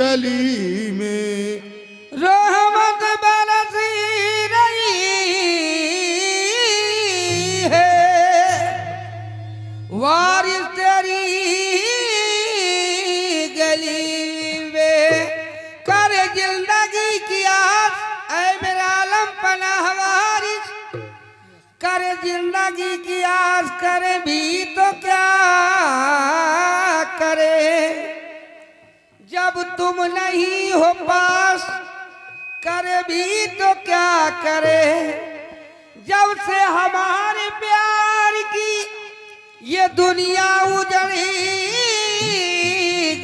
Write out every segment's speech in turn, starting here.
गली में रहमत बरसी रही है वारिस तेरी गली में। कर जिंदगी की आस ऐ मेरा आलम पनाह वारिस, कर जिंदगी की आस करे भी तो क्या करे जब तुम नहीं हो पास, करे भी तो क्या करे जब से हमारे प्यार की ये दुनिया उजड़ी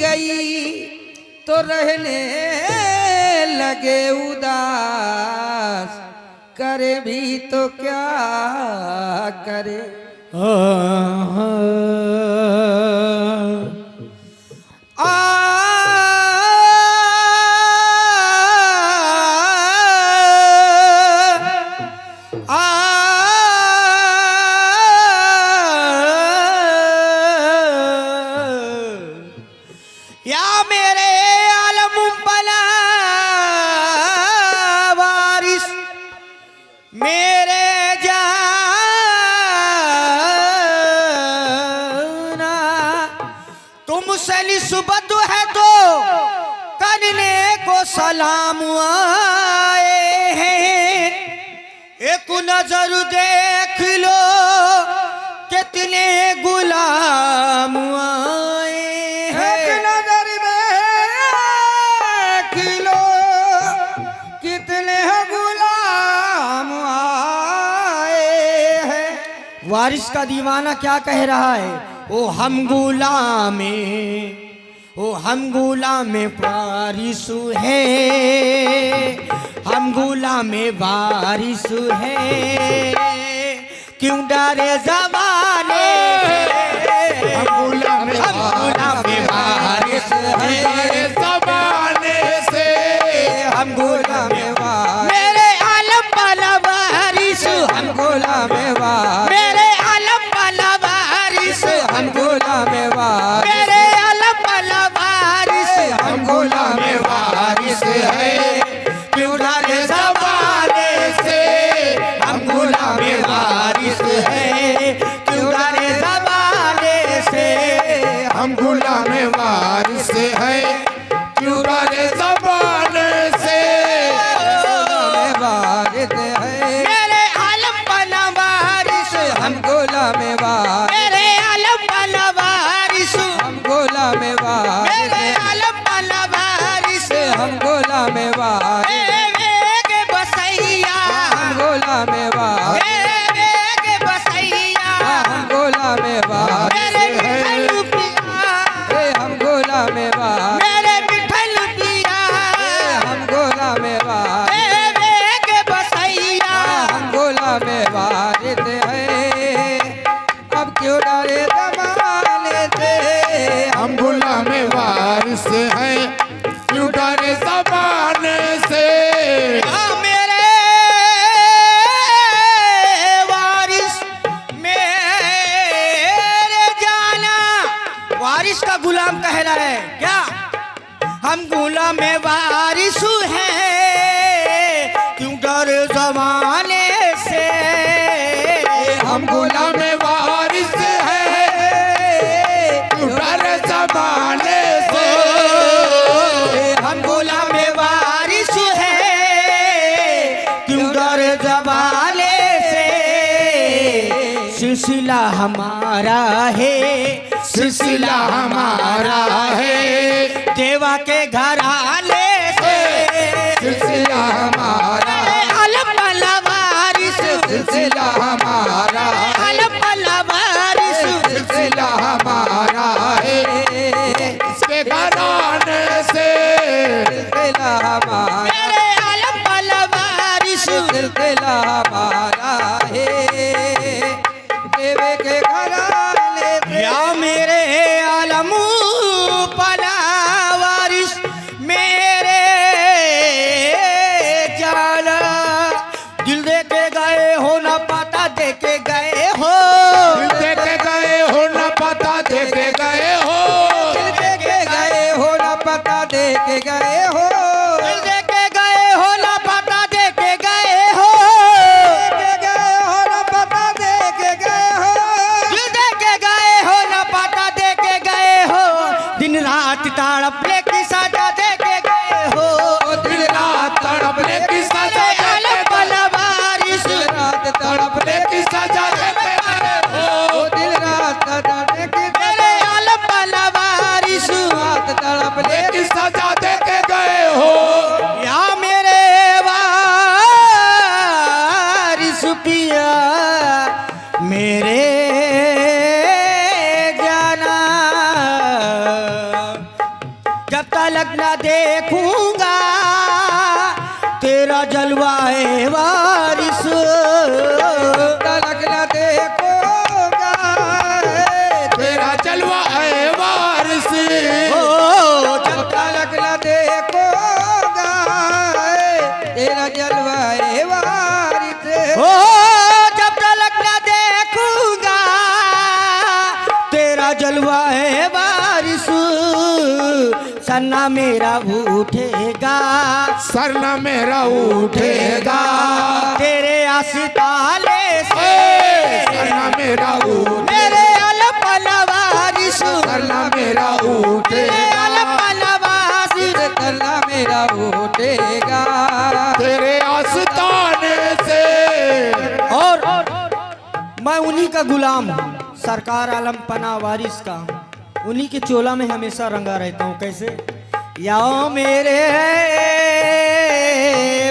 गई तो रहने लगे उदास, करे भी तो क्या करे। या मेरे आलम बला वारिस मेरे जाना, तुमसे निस्बत है तो करने को सलाम आए हैं। एक नजर देख लो कितने गुलाम आए हैं। एक नजर देख लो कितने गुलाम आए हैं। वारिस का दीवाना क्या कह रहा है? ओ हम गुलामे, ओ हम गुलामे वारिस है, हम गुलामे वारिस है, क्यों डरे ज़माने, हम गुलामे वारिस है, ज़माने से हम गुलामे वारिस, मेरे आलम वाला वारिस, हम गुलामे वारिस, मेरे आलम वाला वारिस, हम गुलामे वारिस, मेरे आलम वाला वारिस, हम गुलामे वारिस है, क्यों डरे ज़माने से, हम गुलामे वारिस है, क्यों डरे ज़माने से, हम गुलामे वारिस है, क्यों डरे ज़माने से। वारिस है मेरे आलम वाला वारिस, हम गुलामे वारिस, मेरे आलम वाला वारिस, हम गुलामे वारिस, मेरे आलम वाला वारिस, हम गुलामे वारिस, के बसैया, हम गुलामे वारिस, के बसैया, हम गुलामे वारिस, मेरे हम गुलामे वारिस, मेरे मिठल पिया, हम गुलामे वारिस, के बसैया, हम गुलामे वारिस है। अब क्यों डरे ज़माने से, हम गुलामे वारिस है, क्यों डरे ज़माने से। मेरे वारिस मेरे जाना, वारिस का गुलाम कह रहा है क्या? हम गुलाम वारिस हैं, क्यों डर ज़माने से, हम गुलामे वारिस है, क्यों डरे ज़माने से। हम गुलाम वारिस हैं, क्यों डर ज़माने से, सिलसिला हमारा है, सिलसिला हमारा है, देवा के घराने से, सिलसिला हमारा, आलम वाला वारिस, सिलसिला हमारा, आलम वाला वारिस, सिलसिला हमारा है, इसके घराने से। सिलसिला हमारा, मेरे आलम वाला वारिस, सिलसिला हमारा है, देवे के घराने से। या मेरे आलम वाला वारिस मेरे जाना, दिल दे के गए हो ना पता दे के गए हो, दिल दे के गए हो न पता दे के गए हो, दिल दे के गए हो ना लापता दे के गए हो, दिल दे के गए हो, लापता दे के गए हो, लापता दे के गए हो, दिल दे के गए हो, लापता दे के गए हो, दिन रात तड़पने की सजा दे के गए हो, दिन रात तड़पने की सजा देते बारिश रात तड़पने की सजा देते हो। दिल रात तड़पने की मेरे आलम बारिश रात तड़पने की सजा दे के गए हो। या मेरे वारिस पिया मेरे जाना, जब तक न देखूंगा तेरा जलवा है वारिस, तलक न देखोगा तेरा जलवा है वारिस, ओ जब तलक न देखोगा तेरा जलवा है वारिस, ओ जब तक न देखूंगा तेरा जलवा है बारिश, सन्ना मेरा उठेगा, सरना मेरा उठेगा, तेरे आस्ताले से सरना मेरा उठेगा, मेरे अलपन बारिश, सरना मेरा मेरे उठेगा, अलपन बारिश, तलना मेरा उठेगा। तेरे आस्ताने से। और मैं उन्हीं का गुलाम हूँ, सरकार आलम पना वारिस का हूँ, उन्हीं के चोला में हमेशा रंगा रहता हूँ। कैसे? या मेरे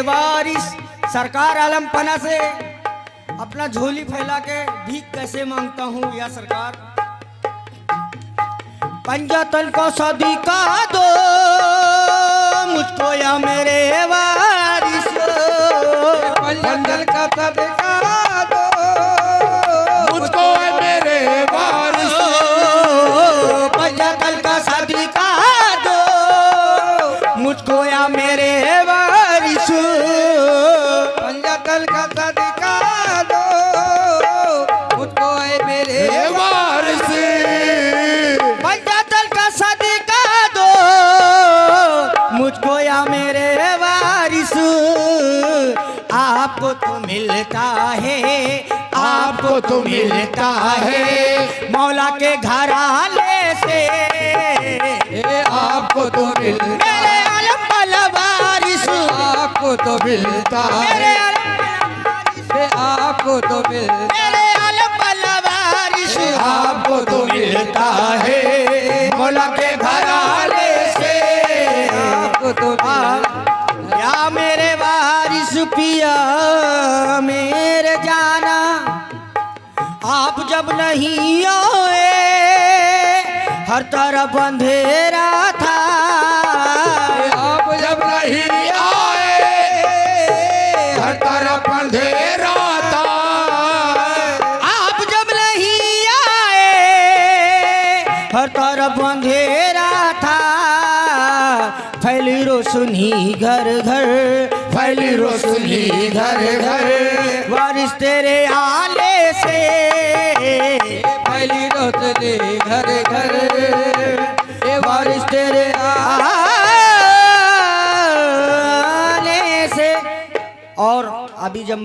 वारिस, सरकार आलम पना से अपना झोली फैला के भीख कैसे मांगता हूँ या सरकार, पंजातन को सदी का दो मुझको या मेरे वारिस, पंजल का सदका दो मुझको है मेरे वारिस, पंजातन का सदी का दो मुझको या मेरे वारिस, पंजल का सदका दो मुझको है मेरे वारिस, पंजातन का सदी का दो मुझको या मेरे वारिस, आपको तो मिलता है, आपको तो मिलता है, मौला के घराले से, आपको तो मिलता मेरे आलम वारिस, आपको तो मिलता मेरे है, आलम आपको तो मिलता मेरे आलम वारिस, आपको तो मिलता है, मौला के घराने से। आपको तो मिलता या मेरे वारिस पिया मेरे जाना, आप जब नहीं आए हर तरफ अंधेरा था, आप जब नहीं आए हर तरफ अंधेरा था, आप जब नहीं आए हर तरफ अंधेरा था, फैली रोशनी घर घर, फैली रोशनी घर घर, वारिस तेरे आले से, फैली रोशनी घर घर, वारिस तेरे आले से। और अभी जब